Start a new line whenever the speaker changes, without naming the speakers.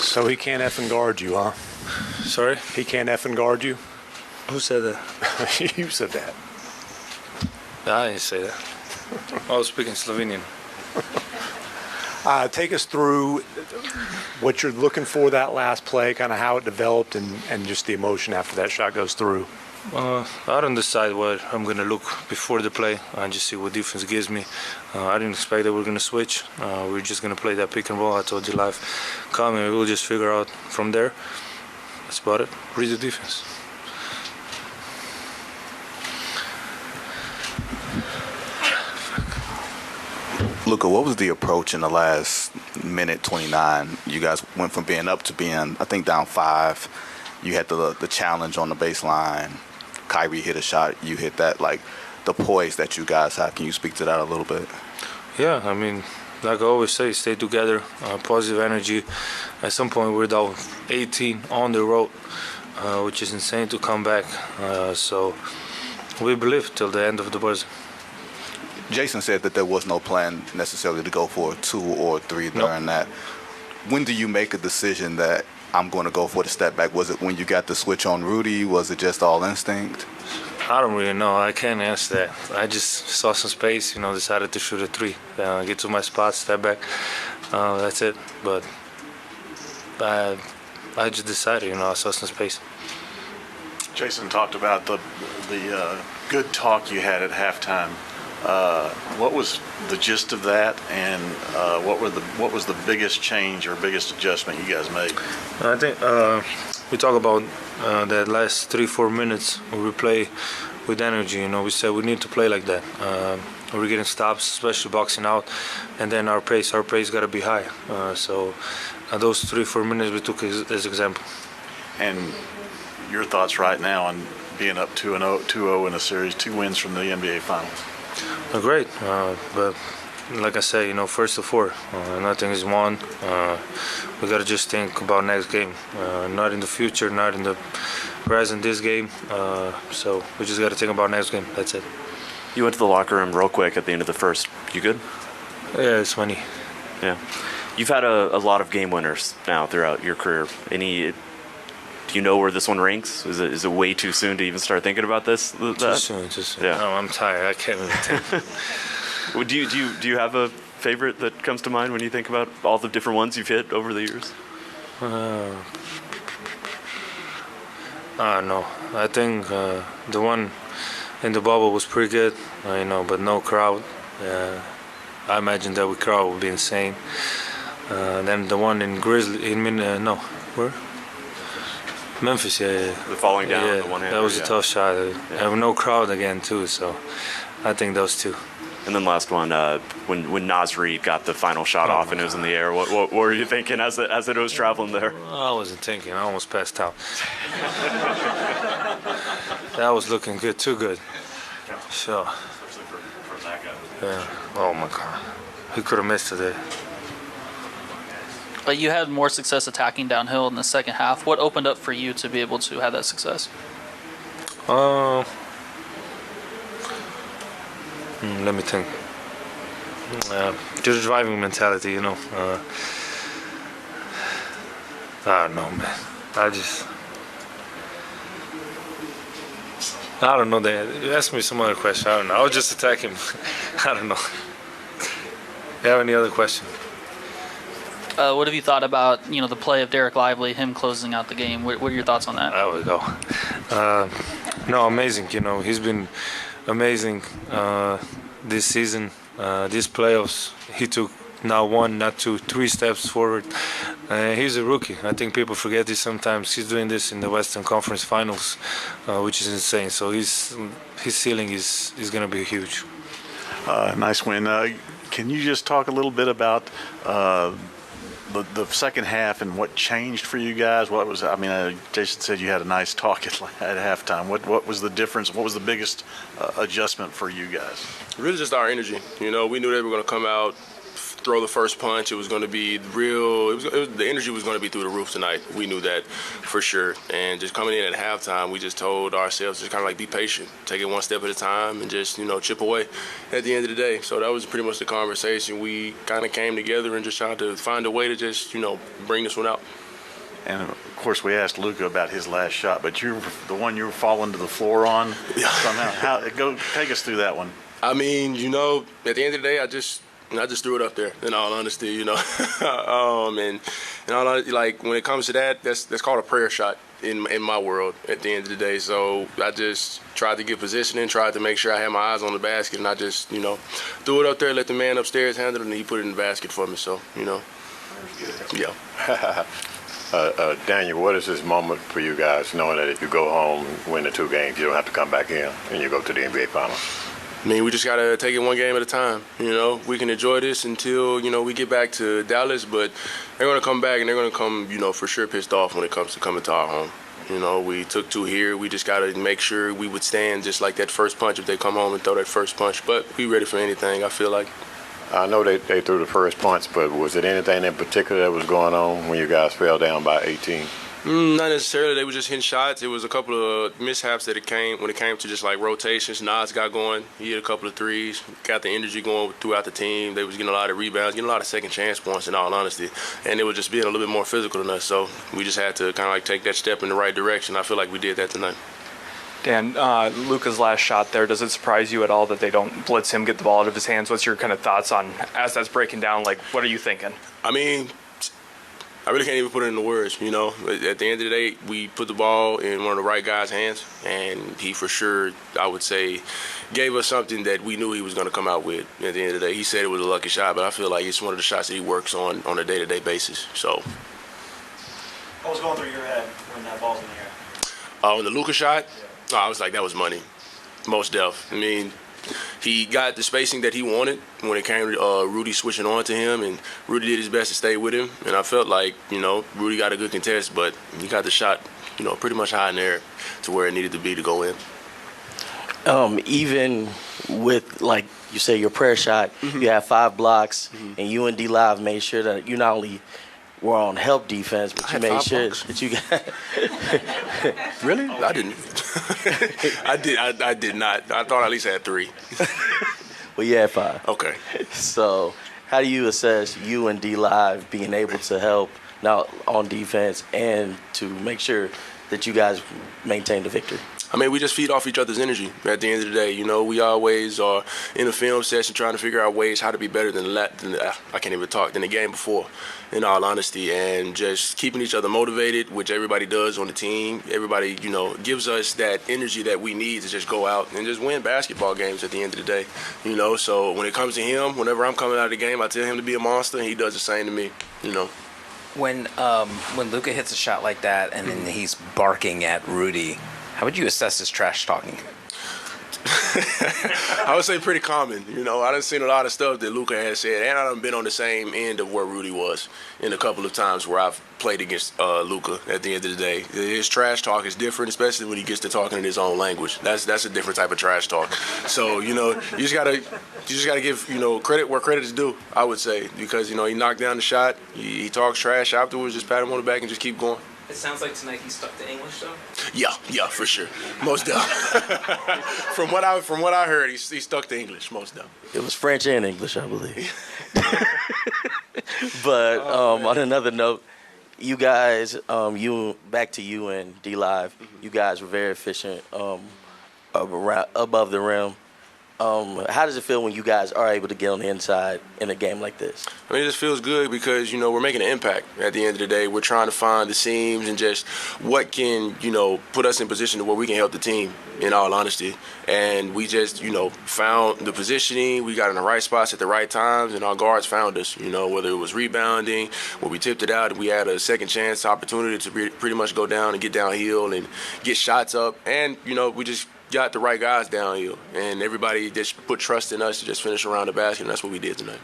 So he can't effing guard you, huh?
Sorry?
He can't effing guard you?
Who said that?
You said that.
I didn't say that. I was speaking Slovenian.
Take us through what you're looking for that last play, kind of how it developed, and just the emotion after that shot goes through.
I don't decide what I'm going to look before the play. I just see what defense gives me. I didn't expect that we're going to switch. We're just going to play that pick and roll. I told you live coming. We'll just figure out from there. That's about it. Read the defense.
Luka, what was the approach in the last minute 29? You guys went from being up to being, I think, down 5. You had the challenge on the baseline. Kyrie hit a shot. You hit that, like, the poise that you guys have. Can you speak to that a little bit?
Yeah, I mean, like I always say, stay together, positive energy. At some point, we're down 18 on the road, which is insane to come back. So we believe till the end of the buzzer.
Jason said that there was no plan necessarily to go for a 2 or 3 during that. When do you make a decision that I'm going to go for the step back? Was it when you got the switch on Rudy? Was it just all instinct?
I don't really know. I can't answer that. I just saw some space, decided to shoot a 3. Get to my spot, step back. That's it. But I just decided, I saw some space.
Jason talked about the good talk you had at halftime. What was the gist of that, and what was the biggest change or biggest adjustment you guys made?
I think we talk about that last 3-4 minutes where we play with energy. We said we need to play like that. We're getting stops, especially boxing out, and then our pace got to be high. So those 3-4 minutes we took as example.
And your thoughts right now on being up 2-0 in a series, 2 wins from the NBA Finals?
Great, but like I say, first to 4, nothing is won. We got to just think about next game, not in the future, not in the present, this game. So we just got to think about next game. That's it.
You went to the locker room real quick at the end of the first. You good?
Yeah, it's funny.
Yeah. You've had a lot of game winners now throughout your career. Do you know where this one ranks? Is it way too soon to even start thinking about this?
Too soon.
Yeah.
No, I'm tired. I can't even think.
Do you have a favorite that comes to mind when you think about all the different ones you've hit over the years?
No. I think the one in the bubble was pretty good, but no crowd. I imagine that with crowd would be insane. Then the one in where? Memphis, yeah.
The falling down, the one-hander.
That was a tough shot. Have no crowd again too, so I think those 2.
And then last one, when Naz Reid got the final shot off and it was in the air, what were you thinking as it was traveling there?
I wasn't thinking. I almost passed out. That was looking good, too good. Sure.
Especially for that guy.
Yeah. Oh my God. He could have missed today.
But you had more success attacking downhill in the second half. What opened up for you to be able to have that success?
Let me think. Just driving mentality, I don't know, man. I don't know. You asked me some other question. I don't know. I was just attacking. I don't know. You have any other question?
What have you thought about, the play of Derek Lively, him closing out the game? What are your thoughts on that?
There we go. No, amazing. He's been amazing this season. These playoffs, he took now 1, not 2, 3 steps forward. He's a rookie. I think people forget this sometimes. He's doing this in the Western Conference Finals, which is insane. So his ceiling is going to be huge.
Nice win. Can you just talk a little bit about the second half and what changed for you guys? Jason said you had a nice talk at halftime. What was the difference? What was the biggest adjustment for you guys?
Really just our energy. We knew they were going to come out, throw the first punch. It was going to be real. The energy was going to be through the roof tonight. We knew that for sure. And just coming in at halftime, we just told ourselves just kind of like be patient, take it one step at a time, and just chip away at the end of the day. So that was pretty much the conversation. We kind of came together and just tried to find a way to just bring this one out.
And of course, we asked Luka about his last shot, but you're the one you were falling to the floor on somehow. Take us through that one.
I mean, at the end of the day, I just threw it up there. In all honesty, and all honesty, like when it comes to that, that's called a prayer shot in my world. At the end of the day, so I just tried to get positioning, tried to make sure I had my eyes on the basket, and I just threw it up there, let the man upstairs handle it, and he put it in the basket for me. So yeah.
Daniel, what is this moment for you guys, knowing that if you go home and win the 2 games, you don't have to come back in and you go to the NBA Finals?
I mean, we just got to take it one game at a time. We can enjoy this until, we get back to Dallas, but they're going to come back and they're going to come, for sure pissed off when it comes to coming to our home. We took 2 here. We just got to make sure we would stand just like that first punch if they come home and throw that first punch. But we ready for anything, I feel like.
I know they threw the first punch, but was it anything in particular that was going on when you guys fell down by 18?
Not necessarily. They were just hitting shots. It was a couple of mishaps when it came to just like rotations. Naz got going. He hit a couple of threes, got the energy going throughout the team. They was getting a lot of rebounds, getting a lot of second chance points in all honesty. And it was just being a little bit more physical than us. So we just had to kind of like take that step in the right direction. I feel like we did that tonight.
Dan, Luka's last shot there, does it surprise you at all that they don't blitz him, get the ball out of his hands? What's your kind of thoughts on, as that's breaking down, like, what are you thinking?
I mean, I really can't even put it into words, At the end of the day, we put the ball in one of the right guys' hands, and he for sure, I would say, gave us something that we knew he was going to come out with at the end of the day. He said it was a lucky shot, but I feel like it's one of the shots that he works on a day-to-day basis. So,
what was going through your head when that ball's in the air?
On the Luka shot? Yeah. I was like, that was money, most def. I mean, he got the spacing that he wanted when it came to Rudy switching on to him, and Rudy did his best to stay with him. And I felt like, Rudy got a good contest, but he got the shot, pretty much high in the air to where it needed to be to go in.
Even with, like you say, your prayer shot, you had 5 blocks, and you and D-Live made sure that you not only were on help defense, but you made sure that you got.
Really? I didn't. I did not. I thought I at least had 3.
Well, you had 5.
Okay.
So, how do you assess you and D-Live being able to help now on defense and to make sure that you guys maintain the victory?
I mean, we just feed off each other's energy at the end of the day. We always are in a film session trying to figure out ways how to be better than the game before, in all honesty, and just keeping each other motivated, which everybody does on the team. Everybody, gives us that energy that we need to just go out and just win basketball games at the end of the day. So when it comes to him, whenever I'm coming out of the game, I tell him to be a monster, and he does the same to me,
When Luka hits a shot like that and then he's barking at Rudy, how would you assess his trash talking?
I would say pretty common. I done seen a lot of stuff that Luka has said, and I done been on the same end of where Rudy was in a couple of times where I've played against Luka. At the end of the day, his trash talk is different, especially when he gets to talking in his own language. That's a different type of trash talk. So you just gotta give credit where credit is due. I would say, because he knocked down the shot, he talks trash afterwards. Just pat him on the back and just keep going.
It sounds like tonight he stuck to English, though.
Yeah, for sure, most definitely. From what I heard, he stuck to English, most definitely.
It was French and English, I believe. But on another note, you guys, back to you and D-Live, you guys were very efficient above the rim. How does it feel when you guys are able to get on the inside in a game like this?
I mean, it just feels good because, we're making an impact at the end of the day. We're trying to find the seams and just what can, put us in position to where we can help the team, in all honesty. And we just, found the positioning. We got in the right spots at the right times, and our guards found us, whether it was rebounding, where we tipped it out, we had a second chance opportunity to pretty much go down and get downhill and get shots up. And, we just got the right guys downhill, and everybody just put trust in us to just finish around the basket, and that's what we did tonight.